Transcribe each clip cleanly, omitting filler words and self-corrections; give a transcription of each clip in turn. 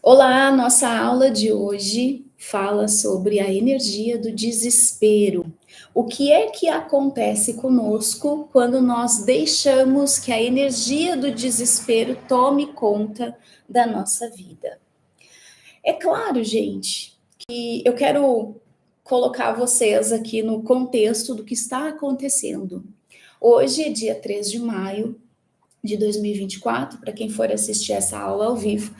Olá, nossa aula de hoje fala sobre a energia do desespero. O que é que acontece conosco quando nós deixamos que a energia do desespero tome conta da nossa vida? É claro, gente, que eu quero colocar vocês aqui no contexto do que está acontecendo. Hoje é dia 3 de maio de 2024, para quem for assistir essa aula ao vivo,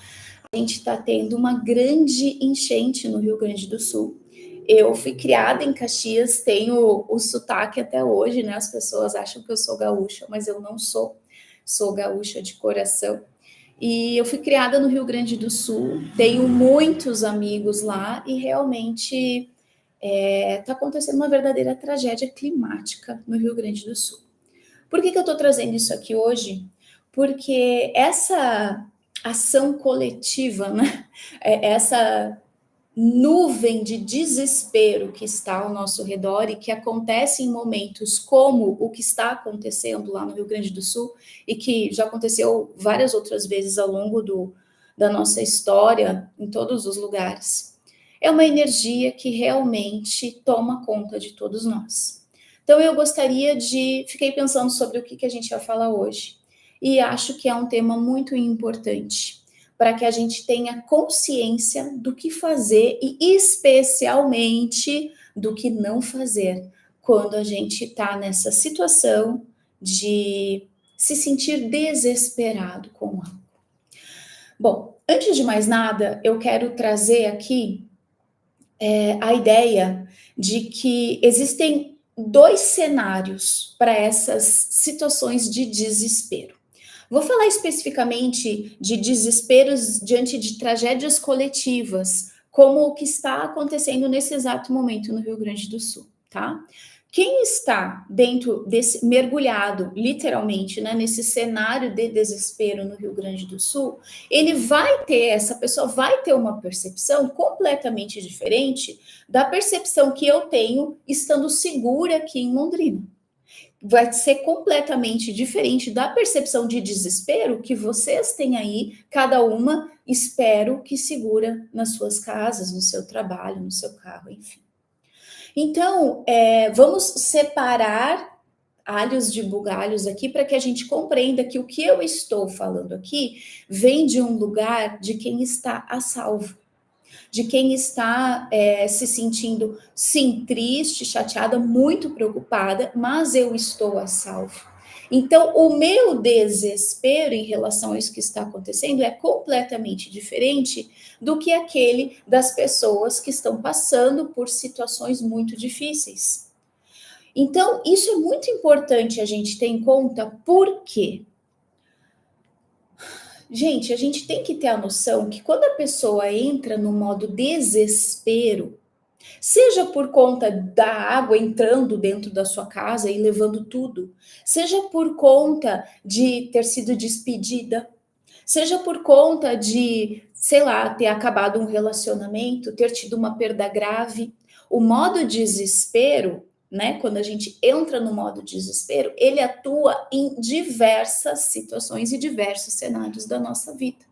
a gente está tendo uma grande enchente no Rio Grande do Sul. Eu fui criada em Caxias, tenho o sotaque até hoje, né? As pessoas acham que eu sou gaúcha, mas eu não sou. Sou gaúcha de coração. E eu fui criada no Rio Grande do Sul, tenho muitos amigos lá e realmente está acontecendo uma verdadeira tragédia climática no Rio Grande do Sul. Por que eu estou trazendo isso aqui hoje? Porque essa ação coletiva, né? Essa nuvem de desespero que está ao nosso redor e que acontece em momentos como o que está acontecendo lá no Rio Grande do Sul e que já aconteceu várias outras vezes ao longo da nossa história, em todos os lugares. É uma energia que realmente toma conta de todos nós. Então eu gostaria de... Fiquei pensando sobre o que a gente vai falar hoje e acho que é um tema muito importante para que a gente tenha consciência do que fazer e especialmente do que não fazer quando a gente está nessa situação de se sentir desesperado com algo. Bom, antes de mais nada, eu quero trazer aqui a ideia de que existem dois cenários para essas situações de desespero. Vou falar especificamente de desesperos diante de tragédias coletivas, como o que está acontecendo nesse exato momento no Rio Grande do Sul, tá? Quem está dentro desse, mergulhado, literalmente, né, nesse cenário de desespero no Rio Grande do Sul, essa pessoa vai ter uma percepção completamente diferente da percepção que eu tenho estando segura aqui em Londrina. Vai ser completamente diferente da percepção de desespero que vocês têm aí, cada uma, espero que segura nas suas casas, no seu trabalho, no seu carro, enfim. Então, vamos separar alhos de bugalhos aqui para que a gente compreenda que o que eu estou falando aqui vem de um lugar de quem está a salvo, de quem está se sentindo, sim, triste, chateada, muito preocupada, mas eu estou a salvo. Então, o meu desespero em relação a isso que está acontecendo é completamente diferente do que aquele das pessoas que estão passando por situações muito difíceis. Então, isso é muito importante a gente ter em conta, porque gente, a gente tem que ter a noção que quando a pessoa entra no modo desespero, seja por conta da água entrando dentro da sua casa e levando tudo, seja por conta de ter sido despedida, seja por conta de, sei lá, ter acabado um relacionamento, ter tido uma perda grave, o modo desespero, né, quando a gente entra no modo desespero, ele atua em diversas situações e diversos cenários da nossa vida.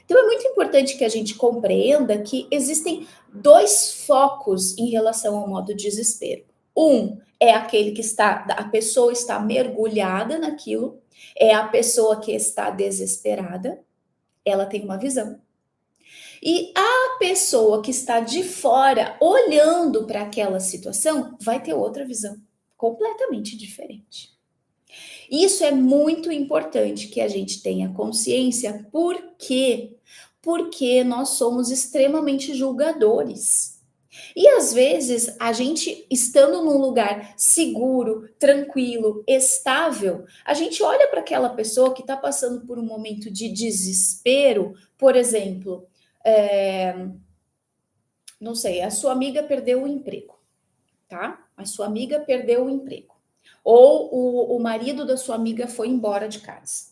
Então é muito importante que a gente compreenda que existem dois focos em relação ao modo desespero. Um é aquele que a pessoa está mergulhada naquilo, é a pessoa que está desesperada, ela tem uma visão. E a pessoa que está de fora, olhando para aquela situação, vai ter outra visão, completamente diferente. Isso é muito importante que a gente tenha consciência, por quê? Porque nós somos extremamente julgadores. E às vezes, a gente estando num lugar seguro, tranquilo, estável, a gente olha para aquela pessoa que está passando por um momento de desespero, por exemplo, não sei, a sua amiga perdeu o emprego, tá? A sua amiga perdeu o emprego. Ou o marido da sua amiga foi embora de casa.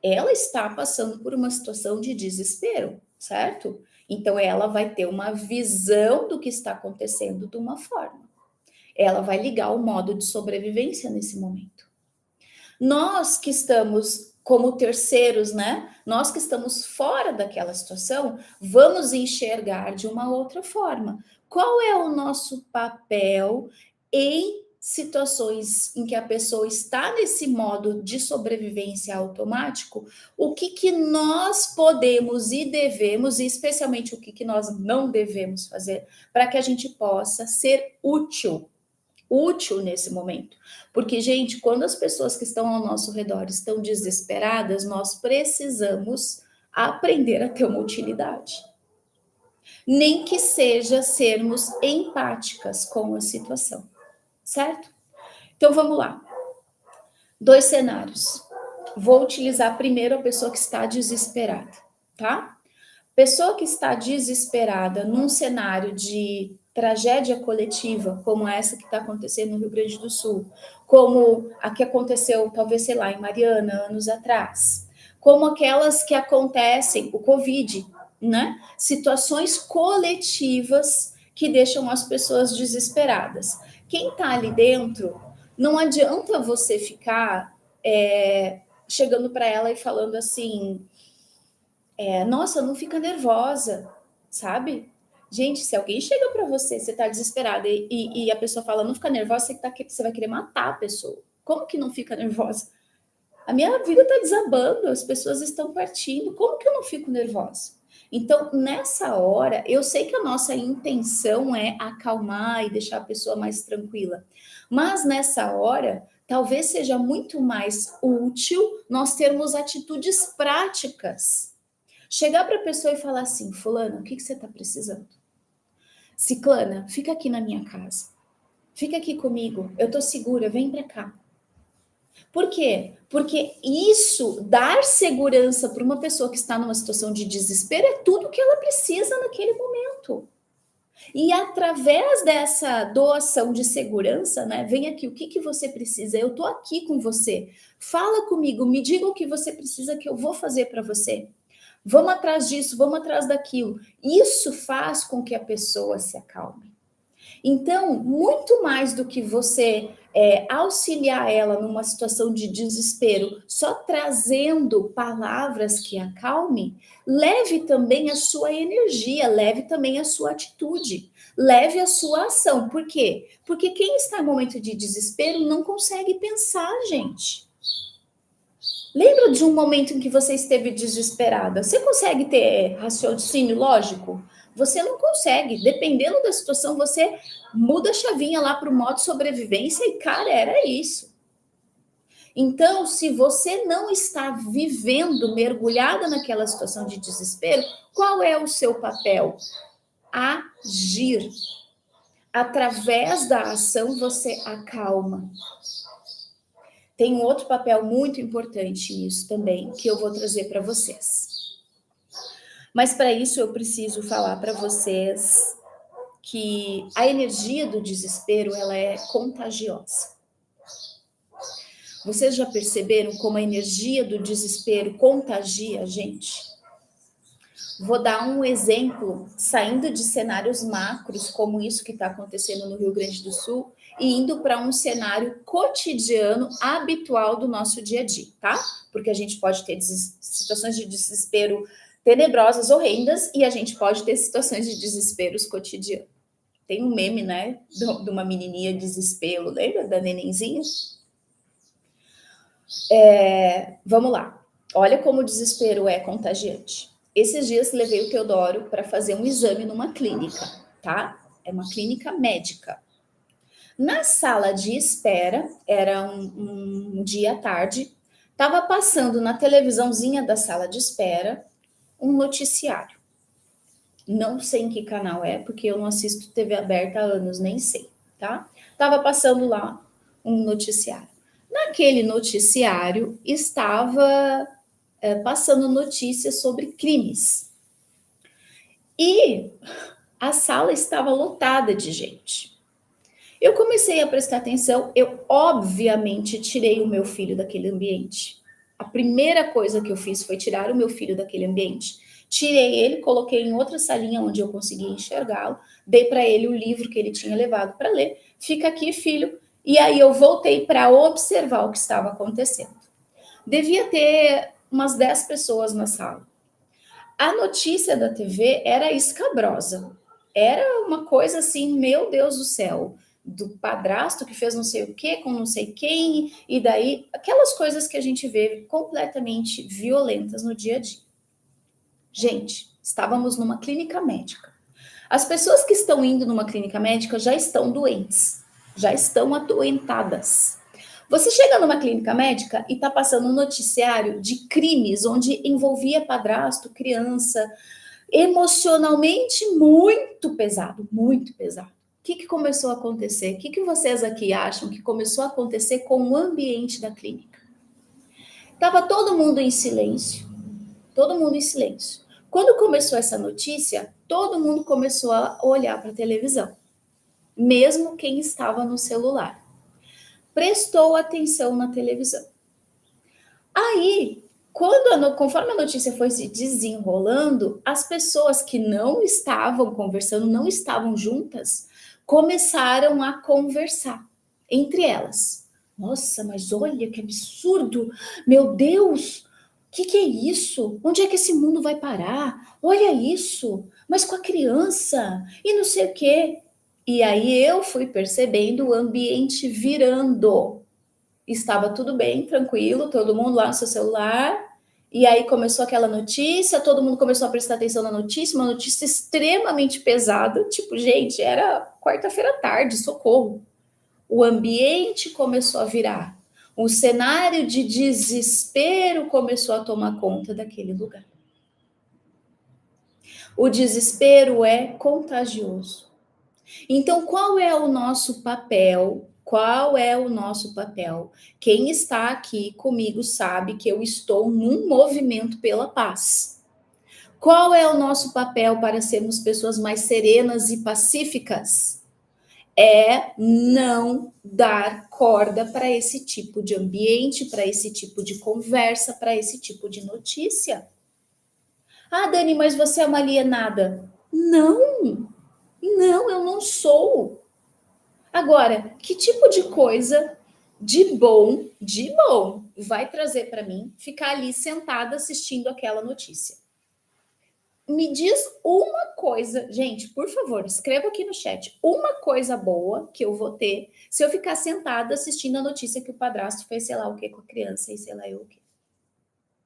Ela está passando por uma situação de desespero, certo? Então ela vai ter uma visão do que está acontecendo de uma forma. Ela vai ligar o modo de sobrevivência nesse momento. Nós que estamos como terceiros, né? Nós que estamos fora daquela situação, vamos enxergar de uma outra forma. Qual é o nosso papel em situações em que a pessoa está nesse modo de sobrevivência automático? O que que nós podemos e devemos, e especialmente o que que nós não devemos fazer, para que a gente possa ser útil nesse momento. Porque, gente, quando as pessoas que estão ao nosso redor estão desesperadas, nós precisamos aprender a ter uma utilidade. Nem que seja sermos empáticas com a situação, certo? Então vamos lá. 2 cenários. Vou utilizar primeiro a pessoa que está desesperada, tá? Pessoa que está desesperada num cenário de tragédia coletiva, como essa que está acontecendo no Rio Grande do Sul, como a que aconteceu, talvez, sei lá, em Mariana, anos atrás, como aquelas que acontecem, o Covid, né? Situações coletivas que deixam as pessoas desesperadas. Quem está ali dentro, não adianta você ficar chegando para ela e falando assim, nossa, não fica nervosa, sabe? Gente, se alguém chega para você, você tá desesperada e a pessoa fala, não fica nervosa, você vai querer matar a pessoa. Como que não fica nervosa? A minha vida tá desabando, as pessoas estão partindo, como que eu não fico nervosa? Então, nessa hora, eu sei que a nossa intenção é acalmar e deixar a pessoa mais tranquila, mas nessa hora, talvez seja muito mais útil nós termos atitudes práticas. Chegar para a pessoa e falar assim, fulana, o que você está precisando? Ciclana, fica aqui na minha casa. Fica aqui comigo, eu tô segura, vem para cá. Por quê? Porque isso, dar segurança para uma pessoa que está numa situação de desespero, é tudo que ela precisa naquele momento. E através dessa doação de segurança, né? Vem aqui, o que você precisa? Eu tô aqui com você. Fala comigo, me diga o que você precisa que eu vou fazer para você. Vamos atrás disso, vamos atrás daquilo. Isso faz com que a pessoa se acalme. Então, muito mais do que você auxiliar ela numa situação de desespero, só trazendo palavras que acalmem, leve também a sua energia, leve também a sua atitude, leve a sua ação. Por quê? Porque quem está em momento de desespero não consegue pensar, gente. Lembra de um momento em que você esteve desesperada? Você consegue ter raciocínio lógico? Você não consegue. Dependendo da situação, você muda a chavinha lá para o modo sobrevivência e, cara, era isso. Então, se você não está vivendo, mergulhada naquela situação de desespero, qual é o seu papel? Agir. Através da ação, você acalma. Tem um outro papel muito importante nisso também, que eu vou trazer para vocês. Mas para isso eu preciso falar para vocês que a energia do desespero, ela é contagiosa. Vocês já perceberam como a energia do desespero contagia a gente? Vou dar um exemplo, saindo de cenários macros, como isso que está acontecendo no Rio Grande do Sul, e indo para um cenário cotidiano, habitual do nosso dia a dia, tá? Porque a gente pode ter situações de desespero tenebrosas, horrendas, e a gente pode ter situações de desesperos cotidianos. Tem um meme, né, de uma menininha desespero, lembra da nenenzinha? Vamos lá. Olha como o desespero é contagiante. Esses dias levei o Teodoro para fazer um exame numa clínica, tá? É uma clínica médica. Na sala de espera, era um dia à tarde, estava passando na televisãozinha da sala de espera um noticiário. Não sei em que canal é, porque eu não assisto TV aberta há anos, nem sei, tá? Tava passando lá um noticiário. Naquele noticiário estava passando notícias sobre crimes. E a sala estava lotada de gente. Eu comecei a prestar atenção, eu obviamente tirei o meu filho daquele ambiente. A primeira coisa que eu fiz foi tirar o meu filho daquele ambiente. Tirei ele, coloquei em outra salinha onde eu conseguia enxergá-lo, dei para ele o livro que ele tinha levado para ler. Fica aqui, filho. E aí eu voltei para observar o que estava acontecendo. Devia ter umas 10 pessoas na sala. A notícia da TV era escabrosa. Era uma coisa assim, meu Deus do céu, do padrasto que fez não sei o que com não sei quem, e daí aquelas coisas que a gente vê completamente violentas no dia a dia. Gente, estávamos numa clínica médica. As pessoas que estão indo numa clínica médica já estão doentes, já estão adoentadas. Você chega numa clínica médica e está passando um noticiário de crimes onde envolvia padrasto, criança, emocionalmente muito pesado, muito pesado. O que começou a acontecer? O que vocês aqui acham que começou a acontecer com o ambiente da clínica? Tava todo mundo em silêncio, todo mundo em silêncio. Quando começou essa notícia, todo mundo começou a olhar para a televisão, mesmo quem estava no celular. Prestou atenção na televisão. Aí, conforme a notícia foi se desenrolando, as pessoas que não estavam conversando, não estavam juntas, começaram a conversar entre elas. Nossa, mas olha que absurdo! Meu Deus! O que é isso? Onde é que esse mundo vai parar? Olha isso! Mas com a criança! E não sei o quê. E aí eu fui percebendo o ambiente virando. Estava tudo bem, tranquilo, todo mundo lá no seu celular. E aí começou aquela notícia, todo mundo começou a prestar atenção na notícia, uma notícia extremamente pesada. Tipo, gente, era quarta-feira à tarde, socorro. O ambiente começou a virar. O cenário de desespero começou a tomar conta daquele lugar. O desespero é contagioso. Então, qual é o nosso papel? Qual é o nosso papel? Quem está aqui comigo sabe que eu estou num movimento pela paz. Qual é o nosso papel para sermos pessoas mais serenas e pacíficas? É não dar corda para esse tipo de ambiente, para esse tipo de conversa, para esse tipo de notícia. Ah, Dani, mas você é uma alienada. Não, não, eu não sou. Agora, que tipo de coisa de bom, vai trazer para mim ficar ali sentada assistindo aquela notícia? Me diz uma coisa, gente, por favor, escreva aqui no chat, uma coisa boa que eu vou ter se eu ficar sentada assistindo a notícia que o padrasto fez sei lá o que com a criança e sei lá eu o que.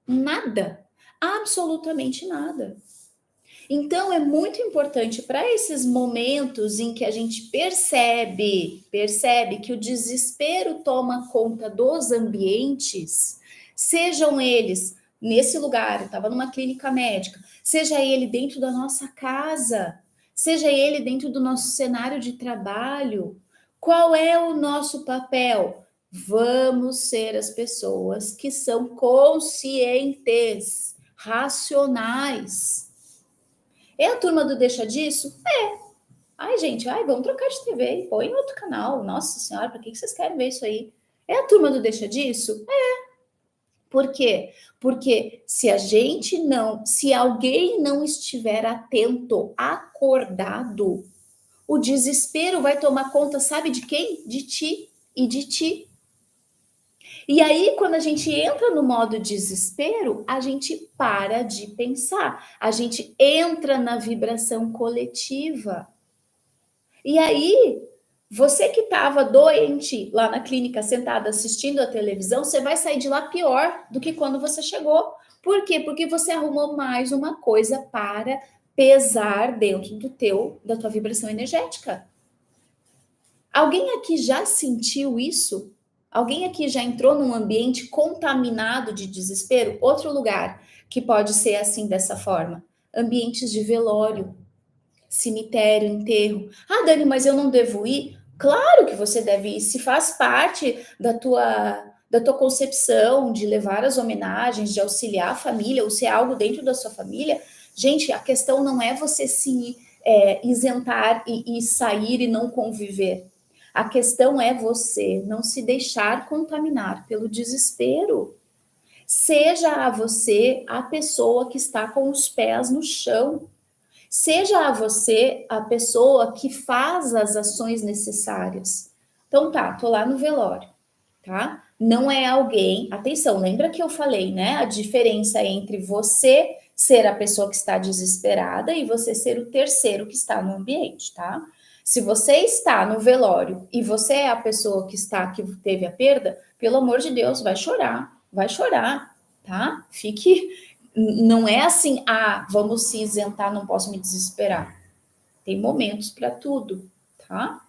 Nada, absolutamente nada. Então, é muito importante para esses momentos em que a gente percebe que o desespero toma conta dos ambientes, sejam eles nesse lugar, eu estava numa clínica médica, seja ele dentro da nossa casa, seja ele dentro do nosso cenário de trabalho, qual é o nosso papel? Vamos ser as pessoas que são conscientes, racionais. É a turma do deixa disso? É. Ai, gente, vamos trocar de TV, põe em outro canal. Nossa senhora, para que vocês querem ver isso aí? É a turma do deixa disso? É. Por quê? Porque se alguém não estiver atento, acordado, o desespero vai tomar conta, sabe de quem? De ti e de ti. E aí, quando a gente entra no modo desespero, a gente para de pensar, a gente entra na vibração coletiva. E aí, você que estava doente lá na clínica, sentada assistindo a televisão, você vai sair de lá pior do que quando você chegou. Por quê? Porque você arrumou mais uma coisa para pesar dentro da tua vibração energética. Alguém aqui já sentiu isso? Alguém aqui já entrou num ambiente contaminado de desespero? Outro lugar que pode ser assim dessa forma: ambientes de velório, cemitério, enterro. Ah, Dani, mas eu não devo ir? Claro que você deve ir, se faz parte da tua concepção de levar as homenagens, de auxiliar a família, ou se é algo dentro da sua família. Gente, a questão não é você se isentar e sair e não conviver. A questão é você não se deixar contaminar pelo desespero. Seja você a pessoa que está com os pés no chão. Seja você a pessoa que faz as ações necessárias. Então tá, tô lá no velório, tá? Não é alguém, atenção, lembra que eu falei, né? A diferença entre você ser a pessoa que está desesperada e você ser o terceiro que está no ambiente, tá? Se você está no velório e você é a pessoa que teve a perda, pelo amor de Deus, vai chorar, tá? Não é assim, vamos se isentar, não posso me desesperar. Tem momentos para tudo, tá?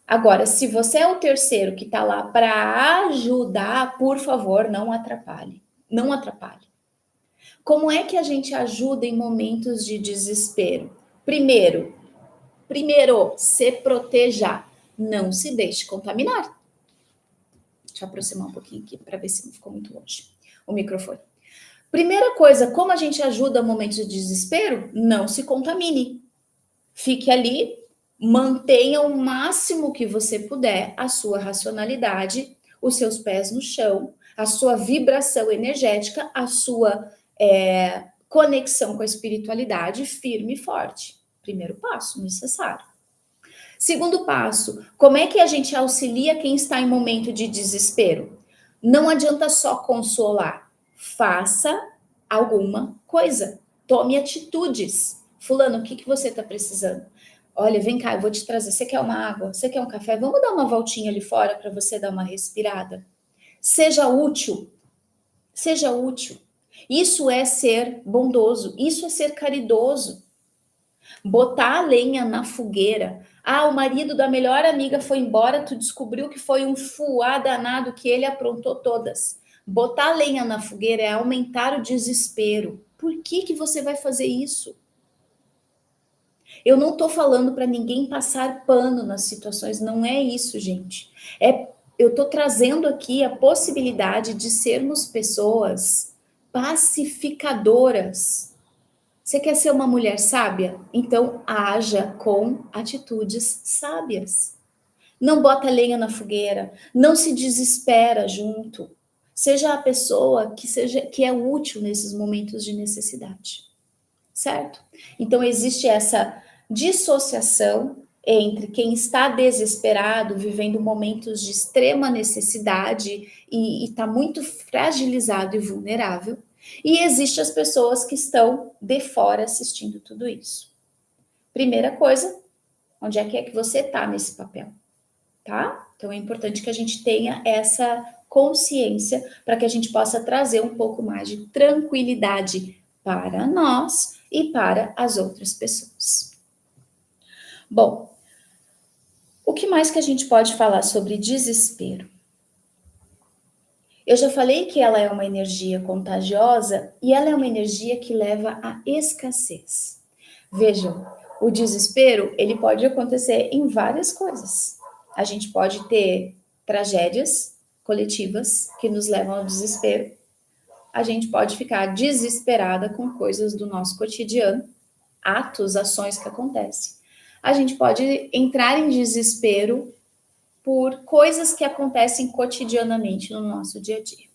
Agora, se você é o terceiro que está lá para ajudar, por favor, não atrapalhe. Não atrapalhe. Como é que a gente ajuda em momentos de desespero? Primeiro, se proteja. Não se deixe contaminar. Deixa eu aproximar um pouquinho aqui para ver se não ficou muito longe o microfone. Primeira coisa, como a gente ajuda em momentos de desespero? Não se contamine. Fique ali, mantenha o máximo que você puder a sua racionalidade, os seus pés no chão, a sua vibração energética, a sua conexão com a espiritualidade firme e forte. Primeiro passo, necessário. Segundo passo, como é que a gente auxilia quem está em momento de desespero? Não adianta só consolar, faça alguma coisa, tome atitudes. Fulano, o que você está precisando? Olha, vem cá, eu vou te trazer. Você quer uma água? Você quer um café? Vamos dar uma voltinha ali fora para você dar uma respirada. Seja útil. Seja útil. Isso é ser bondoso. Isso é ser caridoso. Botar a lenha na fogueira. O marido da melhor amiga foi embora, tu descobriu que foi um fuá danado que ele aprontou todas. Botar a lenha na fogueira é aumentar o desespero. Por que você vai fazer isso? Eu não estou falando para ninguém passar pano nas situações, não é isso, gente. Eu estou trazendo aqui a possibilidade de sermos pessoas pacificadoras. Você quer ser uma mulher sábia? Então haja com atitudes sábias. Não bota lenha na fogueira, não se desespera junto. Seja a pessoa que é útil nesses momentos de necessidade. Certo? Então existe essa dissociação entre quem está desesperado, vivendo momentos de extrema necessidade e está muito fragilizado e vulnerável, e existe as pessoas que estão de fora assistindo tudo isso. Primeira coisa, onde é que você está nesse papel, tá? Então é importante que a gente tenha essa consciência para que a gente possa trazer um pouco mais de tranquilidade para nós e para as outras pessoas. Bom, o que mais que a gente pode falar sobre desespero? Eu já falei que ela é uma energia contagiosa e ela é uma energia que leva à escassez. Vejam, o desespero, ele pode acontecer em várias coisas. A gente pode ter tragédias coletivas que nos levam ao desespero. A gente pode ficar desesperada com coisas do nosso cotidiano, atos, ações que acontecem. A gente pode entrar em desespero por coisas que acontecem cotidianamente no nosso dia a dia.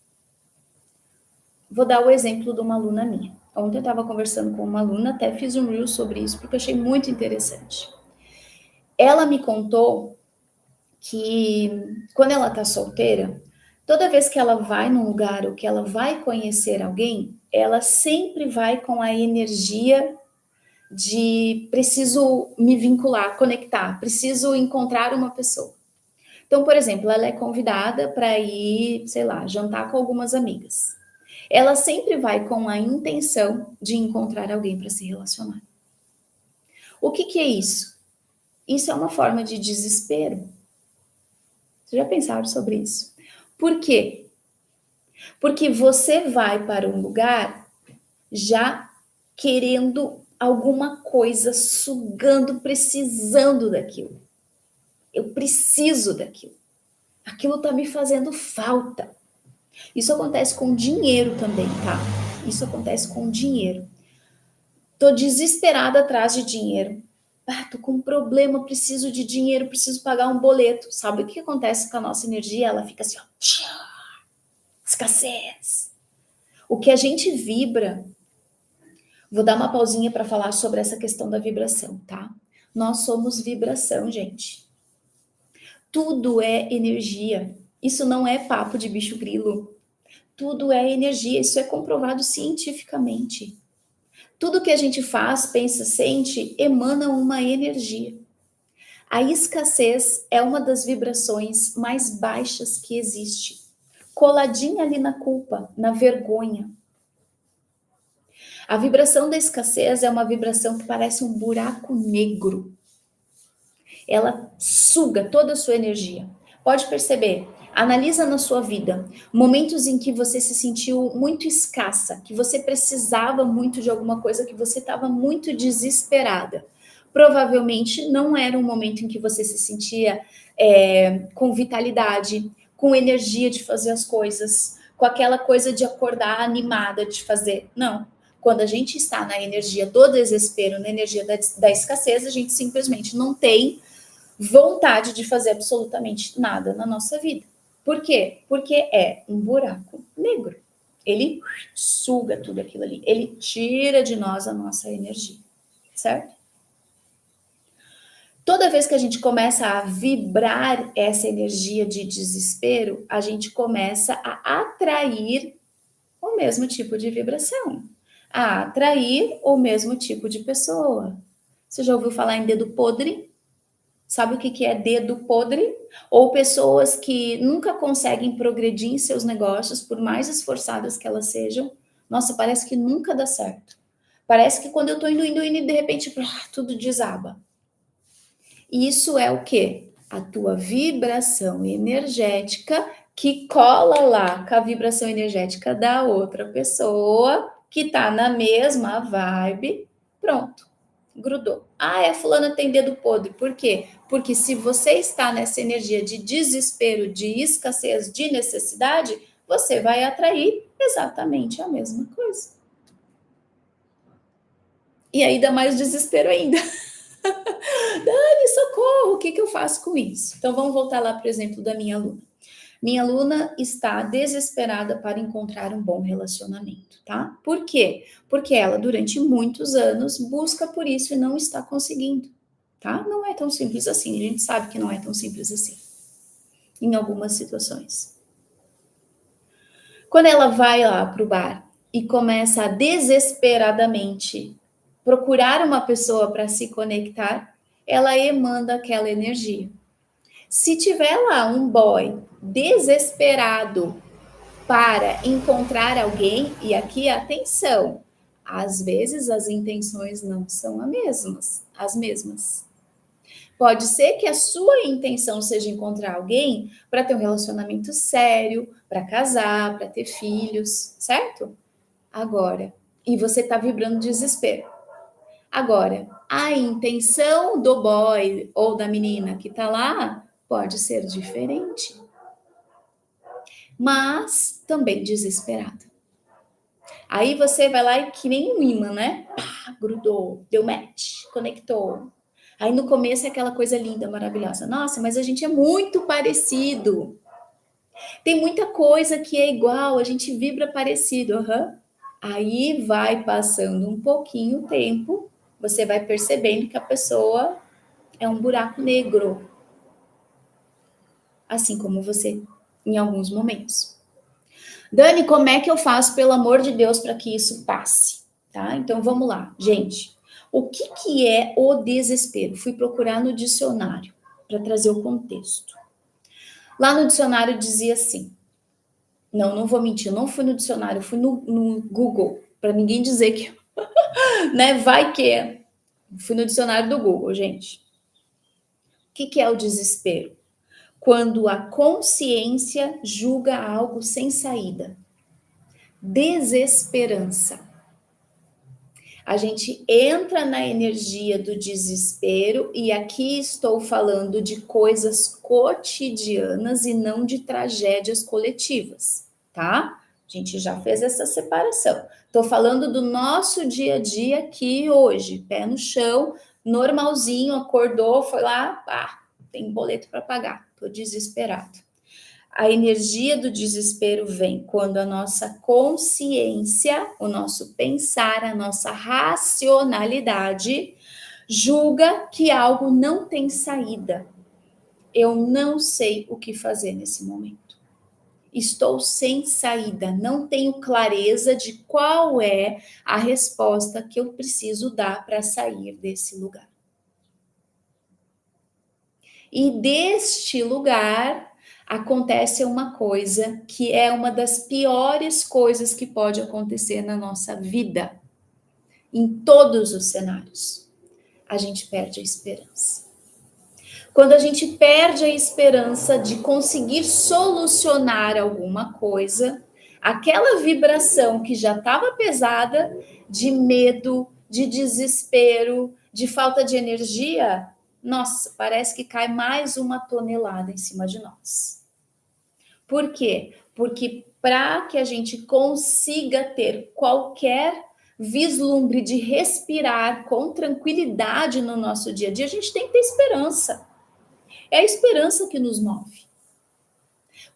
Vou dar o exemplo de uma aluna minha. Ontem eu estava conversando com uma aluna, até fiz um reel sobre isso, porque eu achei muito interessante. Ela me contou que quando ela está solteira, toda vez que ela vai num lugar ou que ela vai conhecer alguém, ela sempre vai com a energia de preciso me vincular, conectar, preciso encontrar uma pessoa. Então, por exemplo, ela é convidada para ir, sei lá, jantar com algumas amigas. Ela sempre vai com a intenção de encontrar alguém para se relacionar. O que é isso? Isso é uma forma de desespero. Vocês já pensaram sobre isso? Por quê? Porque você vai para um lugar já querendo alguma coisa, sugando, precisando daquilo. Eu preciso daquilo. Aquilo está me fazendo falta. Isso acontece com dinheiro também, tá? Isso acontece com dinheiro. Tô desesperada atrás de dinheiro. Tô com um problema, preciso de dinheiro, preciso pagar um boleto. Sabe o que acontece com a nossa energia? Ela fica assim, ó, escassez. O que a gente vibra. Vou dar uma pausinha para falar sobre essa questão da vibração, tá? Nós somos vibração, gente. Tudo é energia. Isso não é papo de bicho grilo. Tudo é energia, isso é comprovado cientificamente. Tudo que a gente faz, pensa, sente, emana uma energia. A escassez é uma das vibrações mais baixas que existe, coladinha ali na culpa, na vergonha. A vibração da escassez é uma vibração que parece um buraco negro. Ela suga toda a sua energia. Pode perceber, analisa na sua vida momentos em que você se sentiu muito escassa, que você precisava muito de alguma coisa, que você estava muito desesperada. Provavelmente não era um momento em que você se sentia com vitalidade, com energia de fazer as coisas, com aquela coisa de acordar animada de fazer. Não. Quando a gente está na energia do desespero, na energia da escassez, a gente simplesmente não tem vontade de fazer absolutamente nada na nossa vida. Por quê? Porque é um buraco negro. Ele suga tudo aquilo ali. Ele tira de nós a nossa energia, certo? Toda vez que a gente começa a vibrar essa energia de desespero, a gente começa a atrair o mesmo tipo de vibração, a atrair o mesmo tipo de pessoa. Você já ouviu falar em dedo podre? Sabe o que é dedo podre? Ou pessoas que nunca conseguem progredir em seus negócios, por mais esforçadas que elas sejam. Nossa, parece que nunca dá certo. Parece que quando eu tô indo, e de repente tudo desaba. Isso é o quê? A tua vibração energética que cola lá com a vibração energética da outra pessoa que tá na mesma vibe. Pronto, grudou. Ah, a fulana tem dedo podre. Por quê? Porque se você está nessa energia de desespero, de escassez, de necessidade, você vai atrair exatamente a mesma coisa. E aí dá mais desespero ainda. Dani, socorro, o que eu faço com isso? Então vamos voltar lá para o exemplo da minha aluna. Minha aluna está desesperada para encontrar um bom relacionamento, tá? Por quê? Porque ela, durante muitos anos, busca por isso e não está conseguindo, tá? Não é tão simples assim, a gente sabe que não é tão simples assim, em algumas situações. Quando ela vai lá para o bar e começa a desesperadamente procurar uma pessoa para se conectar, ela emana aquela energia. Se tiver lá um boy desesperado para encontrar alguém, e aqui atenção, às vezes as intenções não são as mesmas. Pode ser que a sua intenção seja encontrar alguém para ter um relacionamento sério, para casar, para ter filhos, certo? Agora, e você está vibrando desespero. Agora, a intenção do boy ou da menina que está lá pode ser diferente, mas também desesperada. Aí você vai lá e que nem um imã, né? Pá, grudou, deu match, conectou. Aí no começo é aquela coisa linda, maravilhosa. Nossa, mas a gente é muito parecido. Tem muita coisa que é igual, a gente vibra parecido. Uhum. Aí vai passando um pouquinho o tempo, você vai percebendo que a pessoa é um buraco negro. Assim como você, em alguns momentos. Dani, como é que eu faço, pelo amor de Deus, para que isso passe? Tá? Então vamos lá, gente. O que é o desespero? Fui procurar no dicionário para trazer o contexto. Lá no dicionário dizia assim. Não vou mentir, eu não fui no dicionário, eu fui no Google, para ninguém dizer que, né? Vai que. Fui no dicionário do Google, gente. O que é o desespero? Quando a consciência julga algo sem saída. Desesperança. A gente entra na energia do desespero e aqui estou falando de coisas cotidianas e não de tragédias coletivas, tá? A gente já fez essa separação. Estou falando do nosso dia a dia aqui hoje, pé no chão, normalzinho, acordou, foi lá, pá, tem boleto para pagar, tô desesperado. A energia do desespero vem quando a nossa consciência, o nosso pensar, a nossa racionalidade julga que algo não tem saída. Eu não sei o que fazer nesse momento. Estou sem saída, não tenho clareza de qual é a resposta que eu preciso dar para sair desse lugar. E deste lugar acontece uma coisa que é uma das piores coisas que pode acontecer na nossa vida, em todos os cenários. A gente perde a esperança. Quando a gente perde a esperança de conseguir solucionar alguma coisa, aquela vibração que já estava pesada, de medo, de desespero, de falta de energia, nossa, parece que cai mais uma tonelada em cima de nós. Por quê? Porque para que a gente consiga ter qualquer vislumbre de respirar com tranquilidade no nosso dia a dia, a gente tem que ter esperança. É a esperança que nos move.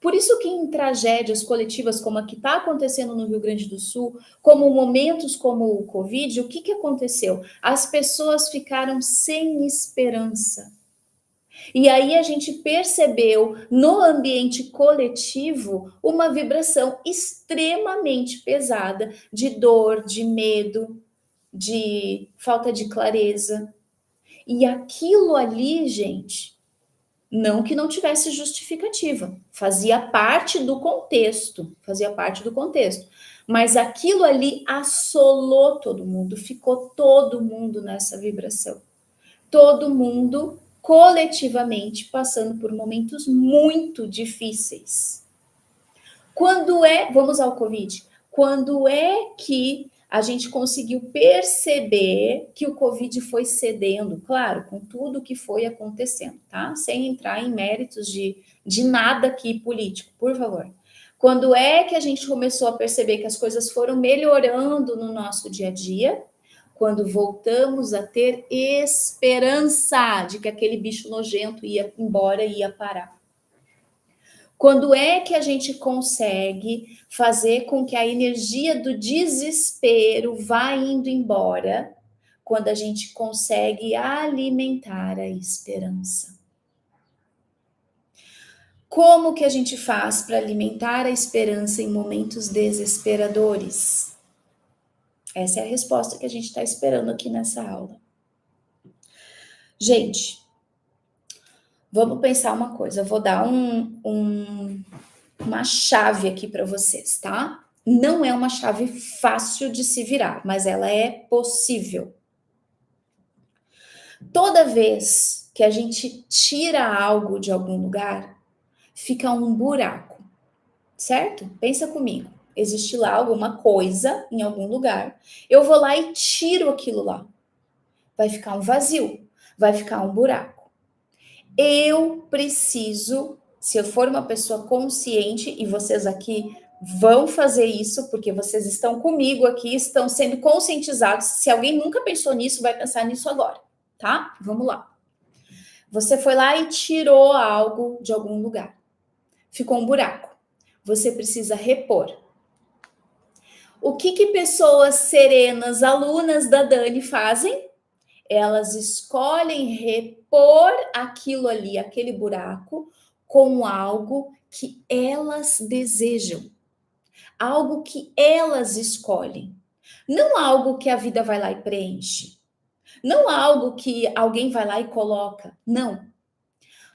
Por isso que em tragédias coletivas como a que está acontecendo no Rio Grande do Sul, como momentos como o Covid, o que aconteceu? As pessoas ficaram sem esperança. E aí a gente percebeu no ambiente coletivo uma vibração extremamente pesada de dor, de medo, de falta de clareza. E aquilo ali, gente, não que não tivesse justificativa, fazia parte do contexto, mas aquilo ali assolou todo mundo, ficou todo mundo nessa vibração. Todo mundo coletivamente passando por momentos muito difíceis. Vamos ao Covid, quando é que a gente conseguiu perceber que o Covid foi cedendo, claro, com tudo que foi acontecendo, tá? Sem entrar em méritos de nada aqui político, por favor. Quando é que a gente começou a perceber que as coisas foram melhorando no nosso dia a dia? Quando voltamos a ter esperança de que aquele bicho nojento ia embora, ia parar. Quando é que a gente consegue fazer com que a energia do desespero vá indo embora? Quando a gente consegue alimentar a esperança. Como que a gente faz para alimentar a esperança em momentos desesperadores? Essa é a resposta que a gente está esperando aqui nessa aula. Gente, vamos pensar uma coisa. Eu vou dar uma chave aqui para vocês, tá? Não é uma chave fácil de se virar, mas ela é possível. Toda vez que a gente tira algo de algum lugar, fica um buraco, certo? Pensa comigo. Existe lá alguma coisa em algum lugar. Eu vou lá e tiro aquilo lá. Vai ficar um vazio, vai ficar um buraco. Eu preciso, se eu for uma pessoa consciente, e vocês aqui vão fazer isso, porque vocês estão comigo aqui, estão sendo conscientizados. Se alguém nunca pensou nisso, vai pensar nisso agora, tá? Vamos lá. Você foi lá e tirou algo de algum lugar. Ficou um buraco. Você precisa repor. O que pessoas serenas, alunas da Dani fazem? Elas escolhem repor aquilo ali, aquele buraco, com algo que elas desejam, algo que elas escolhem, não algo que a vida vai lá e preenche, não algo que alguém vai lá e coloca, não.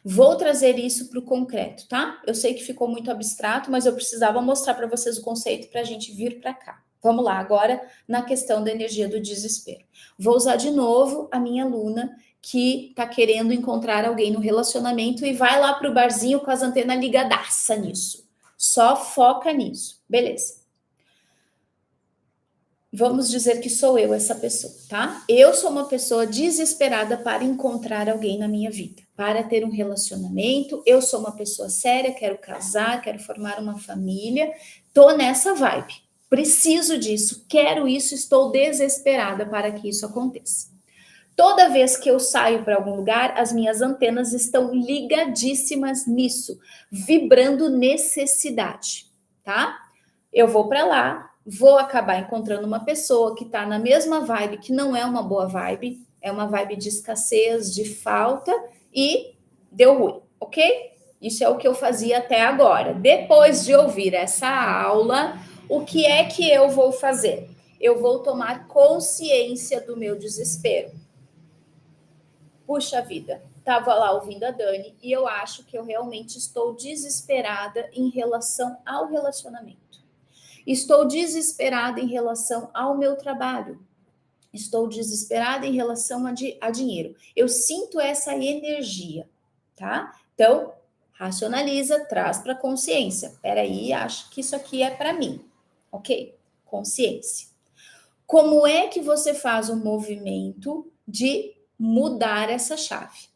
Vou trazer isso para o concreto, tá? Eu sei que ficou muito abstrato, mas eu precisava mostrar para vocês o conceito para a gente vir para cá. Vamos lá, agora na questão da energia do desespero. Vou usar de novo a minha aluna que está querendo encontrar alguém no relacionamento e vai lá para o barzinho com as antenas ligadaça nisso. Só foca nisso. Beleza. Vamos dizer que sou eu essa pessoa, tá? Eu sou uma pessoa desesperada para encontrar alguém na minha vida, para ter um relacionamento. Eu sou uma pessoa séria, quero casar, quero formar uma família. Tô nessa vibe. Preciso disso, quero isso, estou desesperada para que isso aconteça. Toda vez que eu saio para algum lugar, as minhas antenas estão ligadíssimas nisso, vibrando necessidade, tá? Eu vou para lá, vou acabar encontrando uma pessoa que está na mesma vibe, que não é uma boa vibe, é uma vibe de escassez, de falta, e deu ruim, ok? Isso é o que eu fazia até agora. Depois de ouvir essa aula, o que é que eu vou fazer? Eu vou tomar consciência do meu desespero. Puxa vida, estava lá ouvindo a Dani e eu acho que eu realmente estou desesperada em relação ao relacionamento. Estou desesperada em relação ao meu trabalho. Estou desesperada em relação a dinheiro. Eu sinto essa energia, tá? Então, racionaliza, traz para consciência. Peraí, acho que isso aqui é para mim. Ok? Consciência. Como é que você faz um movimento de mudar essa chave?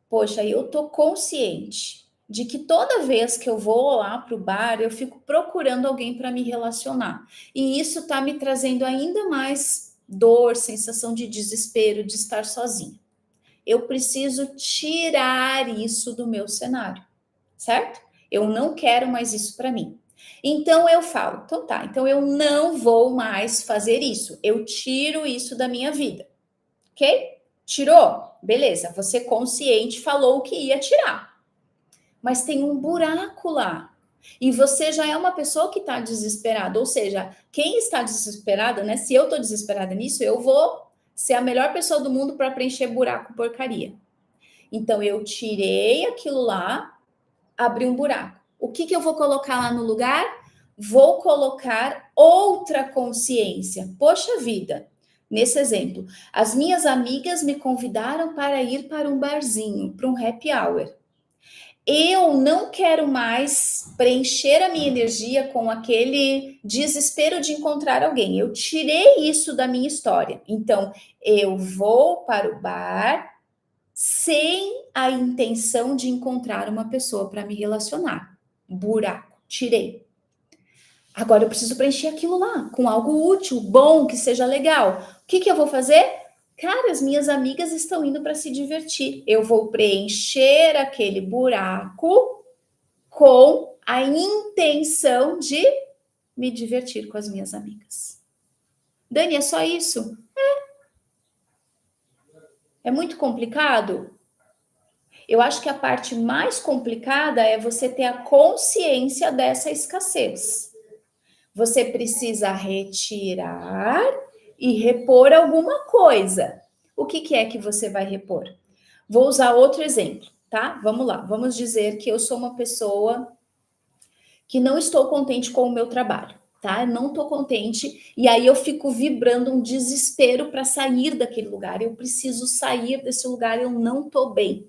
Poxa, eu tô consciente de que toda vez que eu vou lá para o bar, eu fico procurando alguém para me relacionar. E isso tá me trazendo ainda mais dor, sensação de desespero, de estar sozinha. Eu preciso tirar isso do meu cenário, certo? Eu não quero mais isso para mim. Então eu falo, então tá, então eu não vou mais fazer isso. Eu tiro isso da minha vida, ok? Tirou? Beleza, você consciente falou o que ia tirar. Mas tem um buraco lá. E você já é uma pessoa que está desesperada. Ou seja, quem está desesperada, né? Se eu estou desesperada nisso, eu vou ser a melhor pessoa do mundo para preencher buraco porcaria. Então, eu tirei aquilo lá, abri um buraco. O que, que eu vou colocar lá no lugar? Vou colocar outra consciência. Poxa vida, nesse exemplo, as minhas amigas me convidaram para ir para um barzinho, para um happy hour. Eu não quero mais preencher a minha energia com aquele desespero de encontrar alguém. Eu tirei isso da minha história. Então, eu vou para o bar sem a intenção de encontrar uma pessoa para me relacionar. Buraco, tirei. Agora eu preciso preencher aquilo lá com algo útil, bom, que seja legal. O que, que eu vou fazer? Cara, as minhas amigas estão indo para se divertir. Eu vou preencher aquele buraco com a intenção de me divertir com as minhas amigas. Dani, é só isso? É muito complicado? Eu acho que a parte mais complicada é você ter a consciência dessa escassez. Você precisa retirar e repor alguma coisa. O que, que é que você vai repor? Vou usar outro exemplo, tá? Vamos lá. Vamos dizer que eu sou uma pessoa que não estou contente com o meu trabalho, tá? Não estou contente e aí eu fico vibrando um desespero para sair daquele lugar. Eu preciso sair desse lugar, eu não estou bem.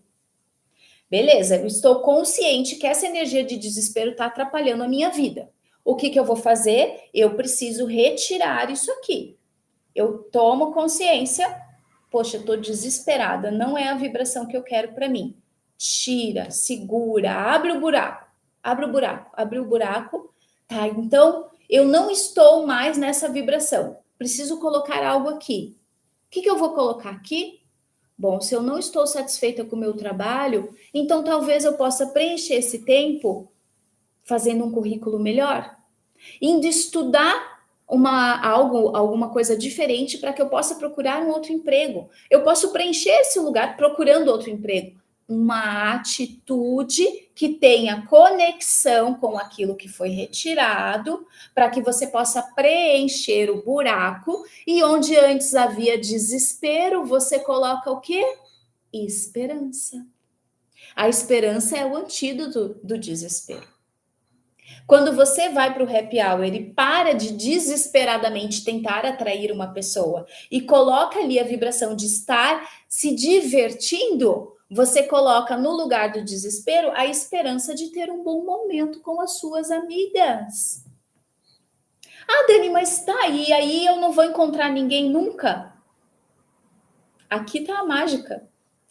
Beleza, eu estou consciente que essa energia de desespero está atrapalhando a minha vida. O que, que eu vou fazer? Eu preciso retirar isso aqui. Eu tomo consciência, poxa, eu estou desesperada, não é a vibração que eu quero para mim. Tira, segura, abre o buraco, abre o buraco, abre o buraco. Tá, então eu não estou mais nessa vibração. Preciso colocar algo aqui. O que, que eu vou colocar aqui? Bom, se eu não estou satisfeita com o meu trabalho, então talvez eu possa preencher esse tempo fazendo um currículo melhor, indo estudar alguma coisa diferente para que eu possa procurar um outro emprego. Eu posso preencher esse lugar procurando outro emprego. Uma atitude que tenha conexão com aquilo que foi retirado, para que você possa preencher o buraco, e onde antes havia desespero, você coloca o quê? Esperança. A esperança é o antídoto do desespero. Quando você vai para o happy hour e para de desesperadamente tentar atrair uma pessoa e coloca ali a vibração de estar se divertindo, você coloca no lugar do desespero a esperança de ter um bom momento com as suas amigas. Ah, Dani, mas tá aí eu não vou encontrar ninguém nunca. Aqui tá a mágica.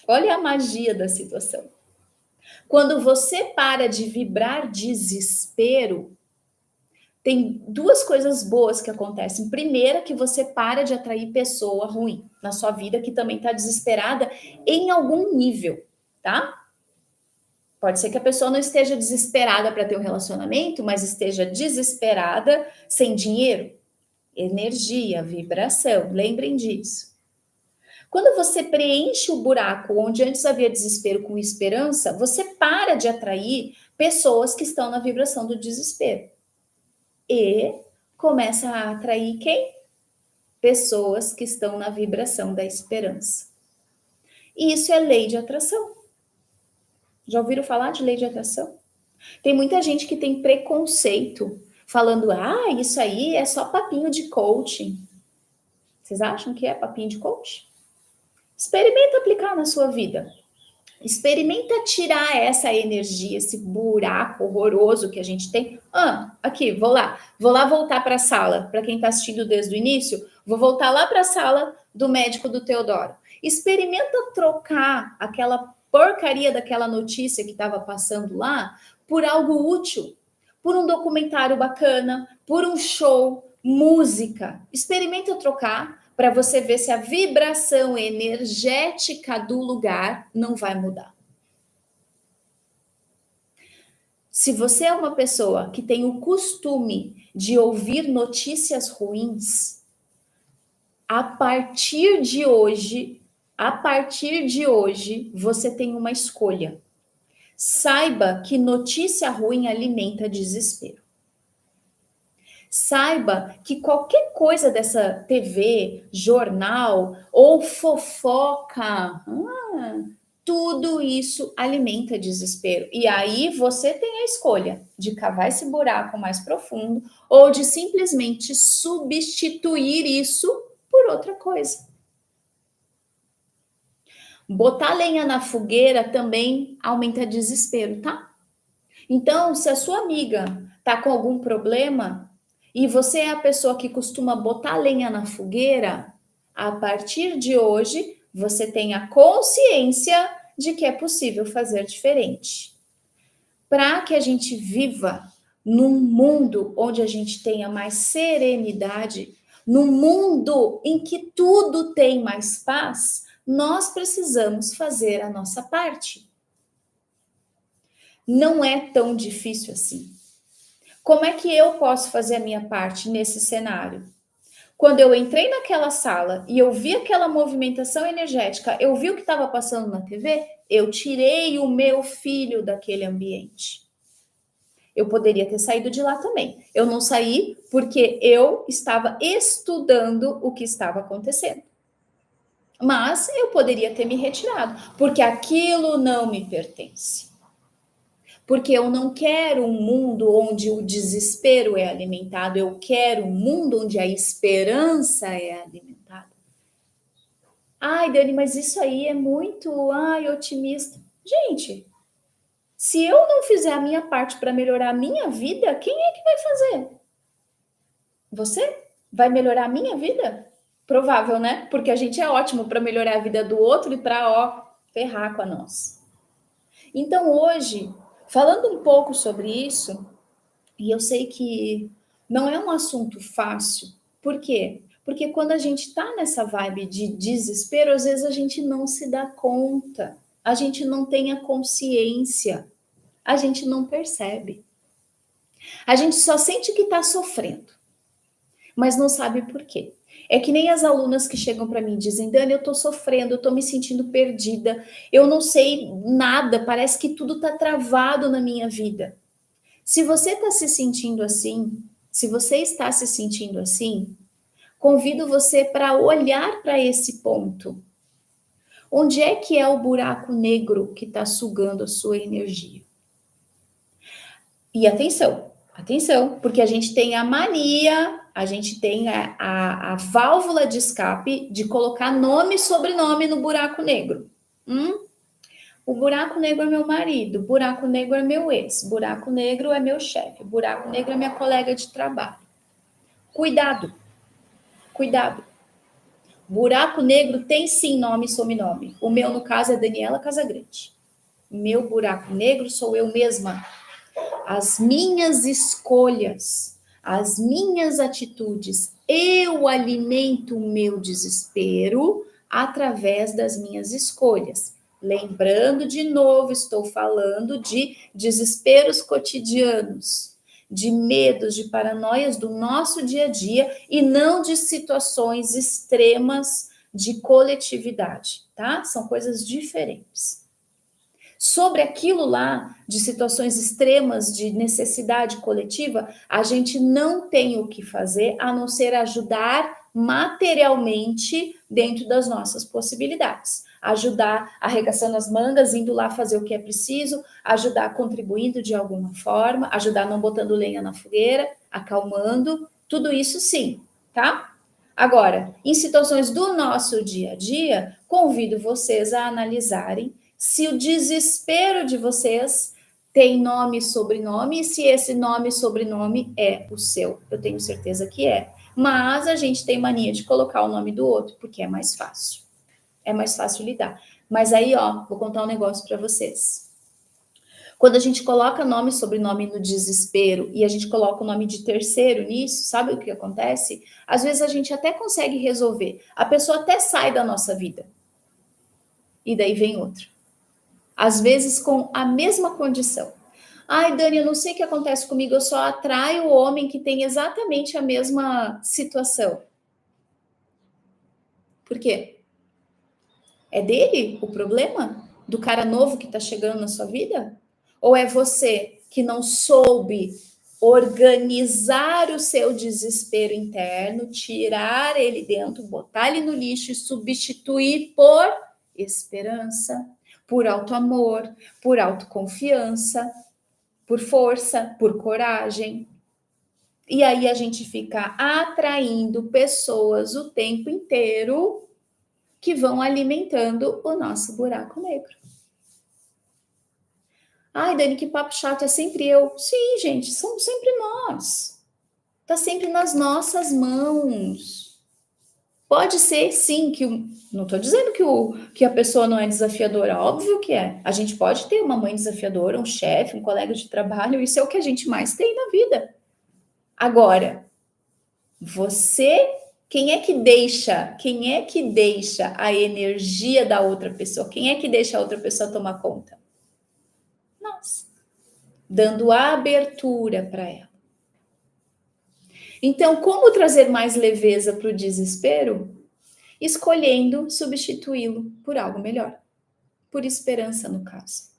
Olha a magia da situação. Quando você para de vibrar desespero, tem duas coisas boas que acontecem. Primeira, que você para de atrair pessoa ruim na sua vida, que também está desesperada em algum nível, tá? Pode ser que a pessoa não esteja desesperada para ter um relacionamento, mas esteja desesperada sem dinheiro. Energia, vibração, lembrem disso. Quando você preenche o buraco onde antes havia desespero com esperança, você para de atrair pessoas que estão na vibração do desespero. E começa a atrair quem? Pessoas que estão na vibração da esperança. E isso é lei de atração. Já ouviram falar de lei de atração? Tem muita gente que tem preconceito, falando, isso aí é só papinho de coaching. Vocês acham que é papinho de coaching? Experimenta aplicar na sua vida. Experimenta tirar essa energia, esse buraco horroroso que a gente tem. Aqui, vou lá voltar para a sala. Para quem está assistindo desde o início, vou voltar lá para a sala do médico do Teodoro. Experimenta trocar aquela porcaria daquela notícia que estava passando lá por algo útil, por um documentário bacana, por um show, música. Experimenta trocar para você ver se a vibração energética do lugar não vai mudar. Se você é uma pessoa que tem o costume de ouvir notícias ruins, a partir de hoje, você tem uma escolha. Saiba que notícia ruim alimenta desespero. Saiba que qualquer coisa dessa TV, jornal ou fofoca, tudo isso alimenta desespero. E aí você tem a escolha de cavar esse buraco mais profundo ou de simplesmente substituir isso por outra coisa. Botar lenha na fogueira também aumenta desespero, tá? Então, se a sua amiga tá com algum problema, e você é a pessoa que costuma botar lenha na fogueira, a partir de hoje, você tem a consciência de que é possível fazer diferente. Para que a gente viva num mundo onde a gente tenha mais serenidade, num mundo em que tudo tem mais paz, nós precisamos fazer a nossa parte. Não é tão difícil assim. Como é que eu posso fazer a minha parte nesse cenário? Quando eu entrei naquela sala e eu vi aquela movimentação energética, eu vi o que estava passando na TV, eu tirei o meu filho daquele ambiente. Eu poderia ter saído de lá também. Eu não saí porque eu estava estudando o que estava acontecendo. Mas eu poderia ter me retirado, porque aquilo não me pertence. Porque eu não quero um mundo onde o desespero é alimentado, eu quero um mundo onde a esperança é alimentada. Ai, Dani, mas isso aí é muito, otimista. Gente, se eu não fizer a minha parte para melhorar a minha vida, quem é que vai fazer? Você? Vai melhorar a minha vida? Provável, né? Porque a gente é ótimo para melhorar a vida do outro e para, ferrar com a nossa. Então, hoje, falando um pouco sobre isso, e eu sei que não é um assunto fácil, por quê? Porque quando a gente está nessa vibe de desespero, às vezes a gente não se dá conta, a gente não tem a consciência, a gente não percebe. A gente só sente que está sofrendo, mas não sabe por quê. É que nem as alunas que chegam para mim e dizem, Dani, eu estou sofrendo, eu estou me sentindo perdida, eu não sei nada, parece que tudo está travado na minha vida. Se você está se sentindo assim, se você está se sentindo assim, convido você para olhar para esse ponto. Onde é que é o buraco negro que está sugando a sua energia? E atenção, porque a gente tem a mania, a gente tem a válvula de escape de colocar nome e sobrenome no buraco negro. O buraco negro é meu marido, buraco negro é meu ex, buraco negro é meu chefe, buraco negro é minha colega de trabalho. Cuidado. Buraco negro tem sim nome e sobrenome. O meu, no caso, é Daniela Casagrande. Meu buraco negro sou eu mesma. As minhas escolhas, as minhas atitudes, eu alimento o meu desespero através das minhas escolhas. Lembrando de novo, estou falando de desesperos cotidianos, de medos, de paranoias do nosso dia a dia e não de situações extremas de coletividade, tá? São coisas diferentes. Sobre aquilo lá, de situações extremas de necessidade coletiva, a gente não tem o que fazer a não ser ajudar materialmente dentro das nossas possibilidades. Ajudar arregaçando as mangas, indo lá fazer o que é preciso, ajudar contribuindo de alguma forma, ajudar não botando lenha na fogueira, acalmando, tudo isso sim, tá? Agora, em situações do nosso dia a dia, convido vocês a analisarem se o desespero de vocês tem nome e sobrenome, e se esse nome e sobrenome é o seu. Eu tenho certeza que é. Mas a gente tem mania de colocar o nome do outro, porque é mais fácil. É mais fácil lidar. Mas aí, ó, vou contar um negócio para vocês. Quando a gente coloca nome e sobrenome no desespero e a gente coloca o nome de terceiro nisso, sabe o que acontece? Às vezes a gente até consegue resolver. A pessoa até sai da nossa vida. E daí vem outra. Às vezes com a mesma condição. Ai, Dani, eu não sei o que acontece comigo, eu só atraio o homem que tem exatamente a mesma situação. Por quê? É dele o problema? Do cara novo que está chegando na sua vida? Ou é você que não soube organizar o seu desespero interno, tirar ele dentro, botar ele no lixo e substituir por esperança, por auto-amor, por autoconfiança, por força, por coragem. E aí a gente fica atraindo pessoas o tempo inteiro que vão alimentando o nosso buraco negro. Ai, Dani, que papo chato, é sempre eu. Sim, gente, somos sempre nós. Tá sempre nas nossas mãos. Pode ser, sim, que não estou dizendo que a pessoa não é desafiadora, óbvio que é. A gente pode ter uma mãe desafiadora, um chefe, um colega de trabalho, isso é o que a gente mais tem na vida. Agora, quem é que deixa a energia da outra pessoa? Quem é que deixa a outra pessoa tomar conta? Nós. Dando abertura para ela. Então, como trazer mais leveza para o desespero? Escolhendo substituí-lo por algo melhor. Por esperança, no caso.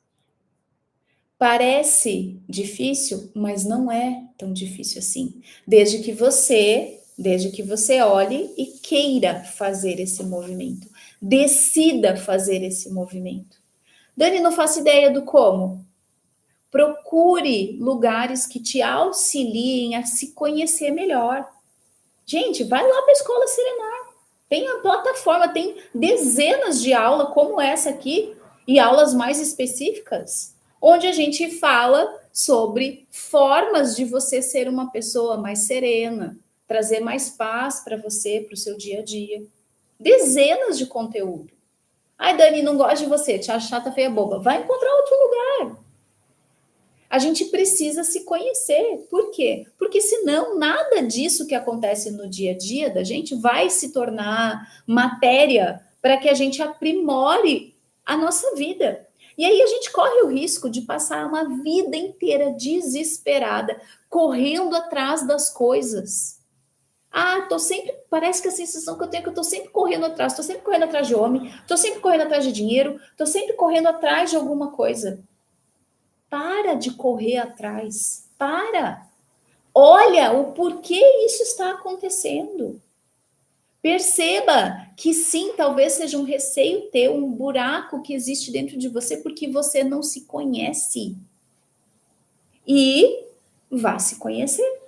Parece difícil, mas não é tão difícil assim. Desde que você olhe e queira fazer esse movimento. Decida fazer esse movimento. Dani, não faço ideia do como. Procure lugares que te auxiliem a se conhecer melhor. Gente, vai lá para a Escola Serenar. Tem a plataforma, tem dezenas de aulas como essa aqui e aulas mais específicas, onde a gente fala sobre formas de você ser uma pessoa mais serena, trazer mais paz para você, para o seu dia a dia. Dezenas de conteúdo. Ai, Dani, não gosto de você, te acha chata, feia, boba. Vai encontrar outro lugar. A gente precisa se conhecer. Por quê? Porque senão nada disso que acontece no dia a dia da gente vai se tornar matéria para que a gente aprimore a nossa vida. E aí a gente corre o risco de passar uma vida inteira desesperada, correndo atrás das coisas. Parece que a sensação que eu tenho é que eu tô sempre correndo atrás, tô sempre correndo atrás de homem, tô sempre correndo atrás de dinheiro, tô sempre correndo atrás de alguma coisa. Para de correr atrás. Para. Olha o porquê isso está acontecendo. Perceba que sim, talvez seja um receio teu, um buraco que existe dentro de você porque você não se conhece. E vá se conhecer.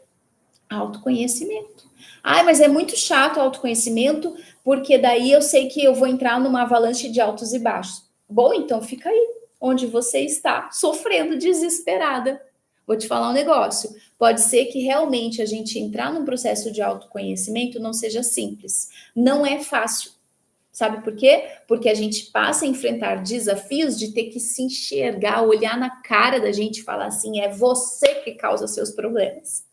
Autoconhecimento. Ai, mas é muito chato o autoconhecimento, porque daí eu sei que eu vou entrar numa avalanche de altos e baixos. Bom, então fica aí, onde você está, sofrendo desesperada. Vou te falar um negócio. Pode ser que realmente a gente entrar num processo de autoconhecimento não seja simples. Não é fácil. Sabe por quê? Porque a gente passa a enfrentar desafios de ter que se enxergar, olhar na cara da gente e falar assim: é você que causa seus problemas.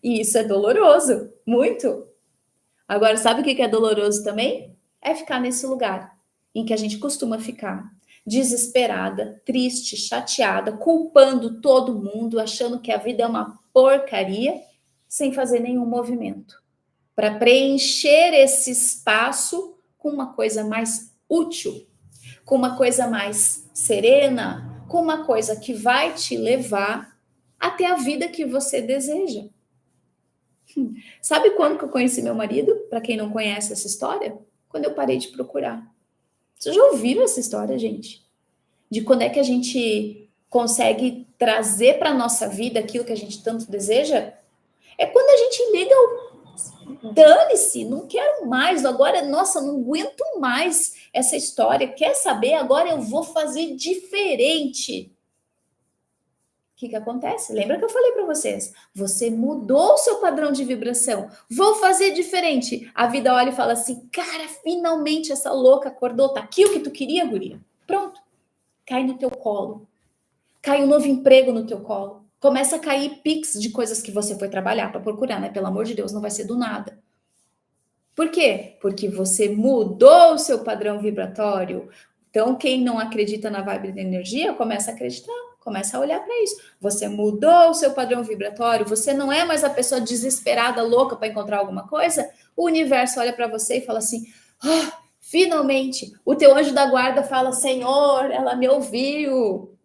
E isso é doloroso, muito. Agora, sabe o que é doloroso também? É ficar nesse lugar em que a gente costuma ficar, desesperada, triste, chateada, culpando todo mundo, achando que a vida é uma porcaria, sem fazer nenhum movimento. para preencher esse espaço com uma coisa mais útil, com uma coisa mais serena, com uma coisa que vai te levar até a vida que você deseja. Sabe quando que eu conheci meu marido? Para quem não conhece essa história, quando eu parei de procurar. Vocês já ouviram essa história, gente? De quando é que a gente consegue trazer para nossa vida aquilo que a gente tanto deseja? É quando a gente liga o dane-se, não quero mais, agora, nossa, não aguento mais essa história. Quer saber? Agora eu vou fazer diferente. O que acontece? Lembra que eu falei para vocês? Você mudou o seu padrão de vibração. Vou fazer diferente. A vida olha e fala assim: cara, finalmente essa louca acordou. Tá aqui o que tu queria, guria. Pronto. Cai no teu colo. Cai um novo emprego no teu colo. Começa a cair pix de coisas que você foi trabalhar para procurar, né? Pelo amor de Deus, não vai ser do nada. Por quê? Porque você mudou o seu padrão vibratório. Então, quem não acredita na vibe da energia, começa a acreditar, começa a olhar para isso. Você mudou o seu padrão vibratório, você não é mais a pessoa desesperada, louca para encontrar alguma coisa. O universo olha para você e fala assim: ah, finalmente, o teu anjo da guarda fala: Senhor, ela me ouviu.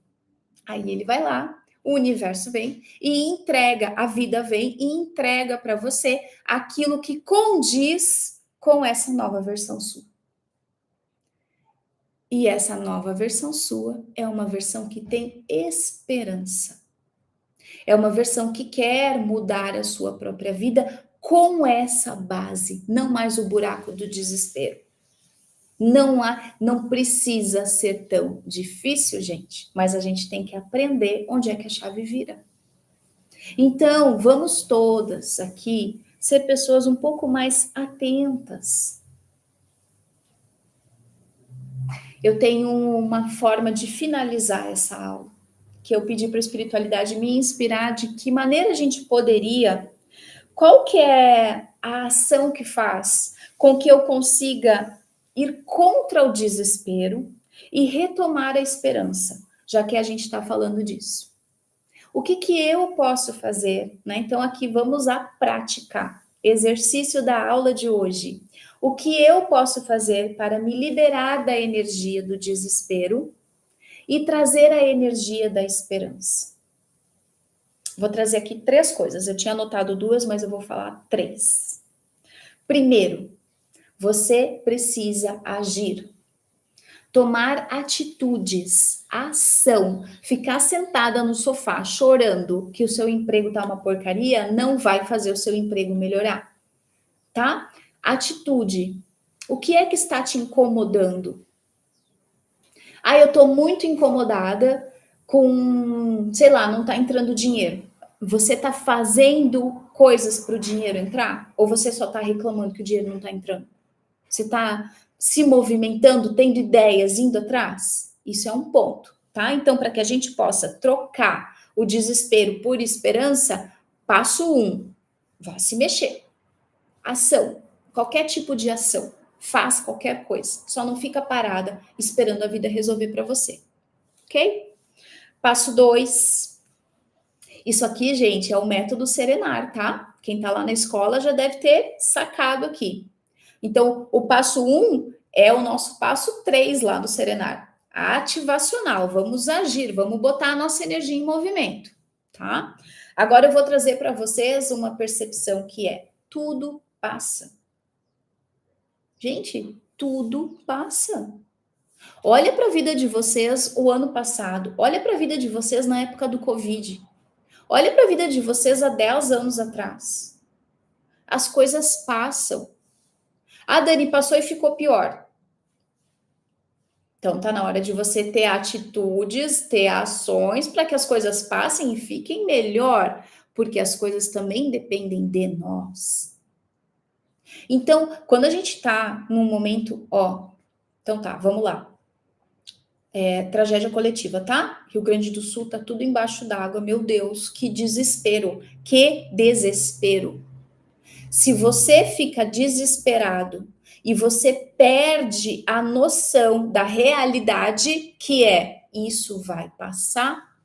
Aí ele vai lá, o universo vem e entrega, a vida vem e entrega para você aquilo que condiz com essa nova versão sua. E essa nova versão sua é uma versão que tem esperança. É uma versão que quer mudar a sua própria vida com essa base, não mais o buraco do desespero. Não precisa ser tão difícil, gente, mas a gente tem que aprender onde é que a chave vira. Então, vamos todas aqui ser pessoas um pouco mais atentas. Eu tenho uma forma de finalizar essa aula, que eu pedi para a espiritualidade me inspirar de que maneira a gente poderia, qual que é a ação que faz com que eu consiga ir contra o desespero e retomar a esperança, já que a gente está falando disso. O que eu posso fazer, né? Então, aqui vamos à prática. Exercício da aula de hoje. O que eu posso fazer para me liberar da energia do desespero e trazer a energia da esperança? Vou trazer aqui 3 coisas. Eu tinha anotado 2, mas eu vou falar 3. Primeiro, você precisa agir. Tomar atitudes, ação, ficar sentada no sofá chorando que o seu emprego tá uma porcaria, não vai fazer o seu emprego melhorar, tá? Atitude. O que é que está te incomodando? Ah, eu tô muito incomodada com, sei lá, não tá entrando dinheiro. Você tá fazendo coisas para o dinheiro entrar? Ou você só tá reclamando que o dinheiro não tá entrando? Você está se movimentando, tendo ideias, indo atrás? Isso é um ponto, tá? Então, para que a gente possa trocar o desespero por esperança, passo 1, vá se mexer. Ação, qualquer tipo de ação, faz qualquer coisa. Só não fica parada esperando a vida resolver para você, ok? Passo 2, isso aqui, gente, é o método Serenar, tá? Quem tá lá na escola já deve ter sacado aqui. Então, o passo 1 é o nosso passo 3 lá do Serenar. Ativacional, vamos agir, vamos botar a nossa energia em movimento, tá? Agora eu vou trazer para vocês uma percepção que é: tudo passa. Gente, tudo passa. Olha para a vida de vocês o ano passado, olha para a vida de vocês na época do Covid, olha para a vida de vocês há 10 anos atrás. As coisas passam. Ah, Dani, passou e ficou pior. Então tá na hora de você ter atitudes, ter ações para que as coisas passem e fiquem melhor, porque as coisas também dependem de nós. Então, quando a gente tá num momento, ó, então tá, vamos lá. Tragédia coletiva, tá? Rio Grande do Sul tá tudo embaixo d'água, meu Deus, que desespero, que desespero. Se você fica desesperado e você perde a noção da realidade, que é isso vai passar.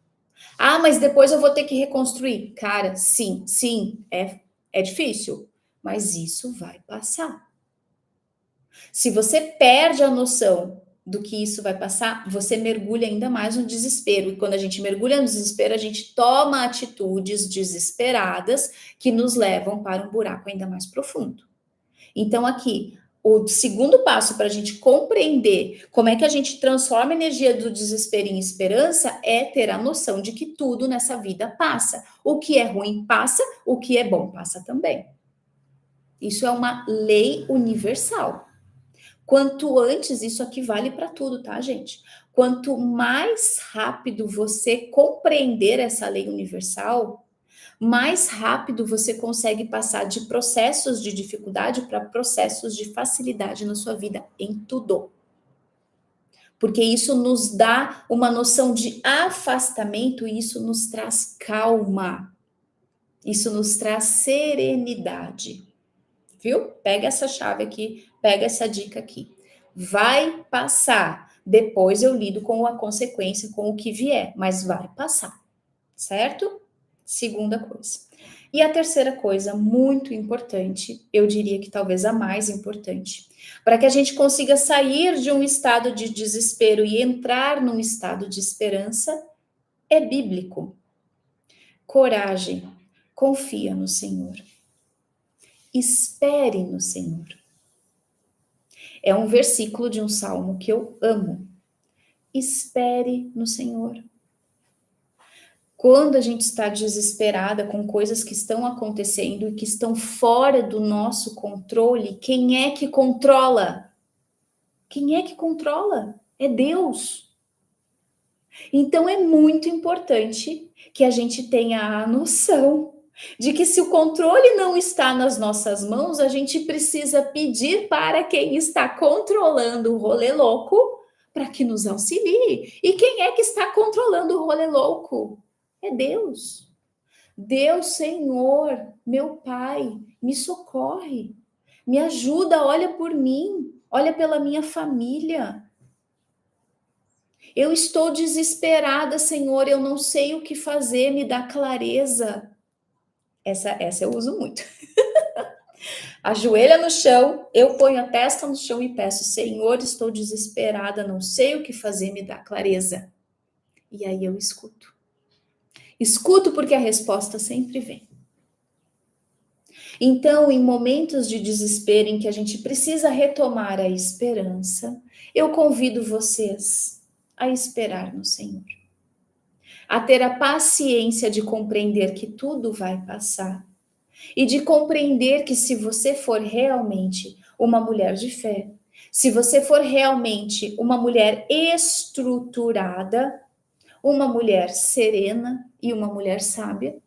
Ah, mas depois eu vou ter que reconstruir. Cara, sim, é difícil. mas isso vai passar. Se você perde a noção do que isso vai passar, você mergulha ainda mais no desespero. E quando a gente mergulha no desespero, a gente toma atitudes desesperadas que nos levam para um buraco ainda mais profundo. Então, aqui, o segundo passo para a gente compreender como é que a gente transforma a energia do desespero em esperança é ter a noção de que tudo nessa vida passa. O que é ruim passa, o que é bom passa também. Isso é uma lei universal. Quanto antes, isso aqui vale para tudo, tá, gente? Quanto mais rápido você compreender essa lei universal, mais rápido você consegue passar de processos de dificuldade para processos de facilidade na sua vida, em tudo. Porque isso nos dá uma noção de afastamento e isso nos traz calma. Isso nos traz serenidade. Viu? Pega essa chave aqui, pega essa dica aqui. Vai passar. Depois eu lido com a consequência, com o que vier, mas vai passar. Certo? Segunda coisa. E a terceira coisa, muito importante, eu diria que talvez a mais importante, para que a gente consiga sair de um estado de desespero e entrar num estado de esperança, é bíblico. Coragem, confia no Senhor. Espere no Senhor. É um versículo de um salmo que eu amo. Espere no Senhor. Quando a gente está desesperada com coisas que estão acontecendo e que estão fora do nosso controle, quem é que controla? Quem é que controla? É Deus. Então é muito importante que a gente tenha a noção de que se o controle não está nas nossas mãos, a gente precisa pedir para quem está controlando o rolê louco para que nos auxilie. E quem é que está controlando o rolê louco? É Deus. Deus, Senhor, meu Pai, me socorre, me ajuda, olha por mim, olha pela minha família. Eu estou desesperada, Senhor, eu não sei o que fazer, me dá clareza. Essa eu uso muito. Ajoelha no chão, eu ponho a testa no chão e peço, Senhor, estou desesperada, não sei o que fazer, me dá clareza. E aí eu escuto. Escuto porque a resposta sempre vem. Então, em momentos de desespero em que a gente precisa retomar a esperança, eu convido vocês a esperar no Senhor. A ter a paciência de compreender que tudo vai passar. E de compreender que se você for realmente uma mulher de fé, se você for realmente uma mulher estruturada, uma mulher serena e uma mulher sábia,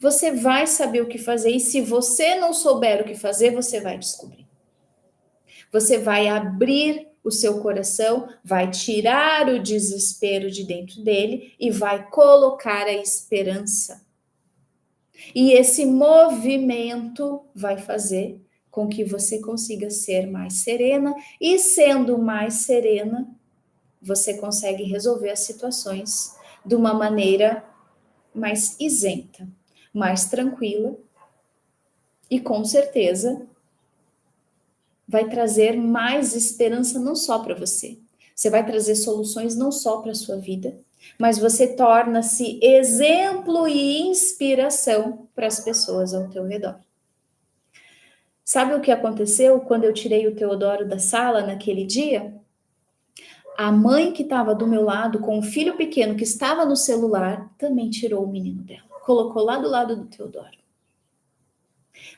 você vai saber o que fazer. E se você não souber o que fazer, você vai descobrir. Você vai abrir o seu coração, vai tirar o desespero de dentro dele e vai colocar a esperança. E esse movimento vai fazer com que você consiga ser mais serena, e sendo mais serena, você consegue resolver as situações de uma maneira mais isenta, mais tranquila, e com certeza vai trazer mais esperança não só para você. Você vai trazer soluções não só para a sua vida, mas você torna-se exemplo e inspiração para as pessoas ao teu redor. Sabe o que aconteceu quando eu tirei o Teodoro da sala naquele dia? A mãe que estava do meu lado com o filho pequeno que estava no celular também tirou o menino dela, colocou lá do lado do Teodoro.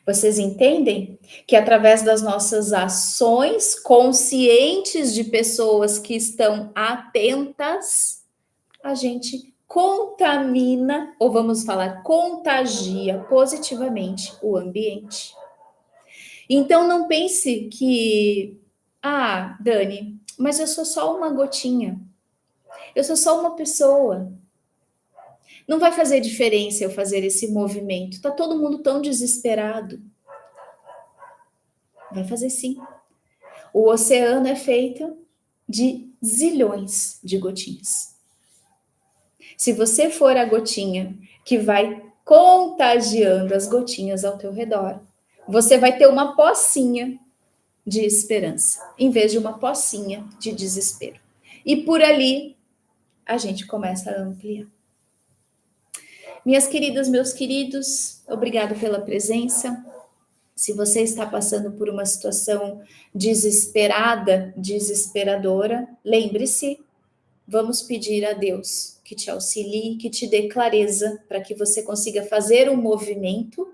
Vocês entendem que através das nossas ações conscientes de pessoas que estão atentas, a gente contamina, ou vamos falar, contagia positivamente o ambiente. Então não pense que, Dani, mas eu sou só uma gotinha. Eu sou só uma pessoa. Não vai fazer diferença eu fazer esse movimento. Tá todo mundo tão desesperado. Vai fazer sim. O oceano é feito de zilhões de gotinhas. Se você for a gotinha que vai contagiando as gotinhas ao teu redor, você vai ter uma pocinha de esperança, em vez de uma pocinha de desespero. E por ali, a gente começa a ampliar. Minhas queridas, meus queridos, obrigado pela presença. Se você está passando por uma situação desesperada, desesperadora, lembre-se, vamos pedir a Deus que te auxilie, que te dê clareza para que você consiga fazer um movimento.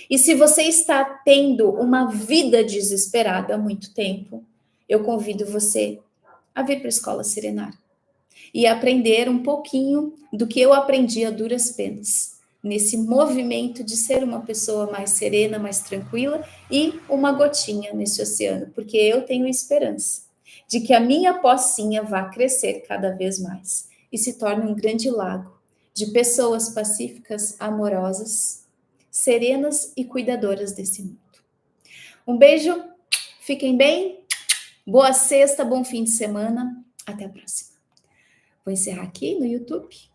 E se você está tendo uma vida desesperada há muito tempo, eu convido você a vir para a Escola Serenar e aprender um pouquinho do que eu aprendi a duras penas, nesse movimento de ser uma pessoa mais serena, mais tranquila e uma gotinha nesse oceano, porque eu tenho esperança de que a minha pocinha vá crescer cada vez mais e se torne um grande lago de pessoas pacíficas, amorosas, serenas e cuidadoras desse mundo. Um beijo, fiquem bem, boa sexta, bom fim de semana, até a próxima. Vou encerrar aqui no YouTube.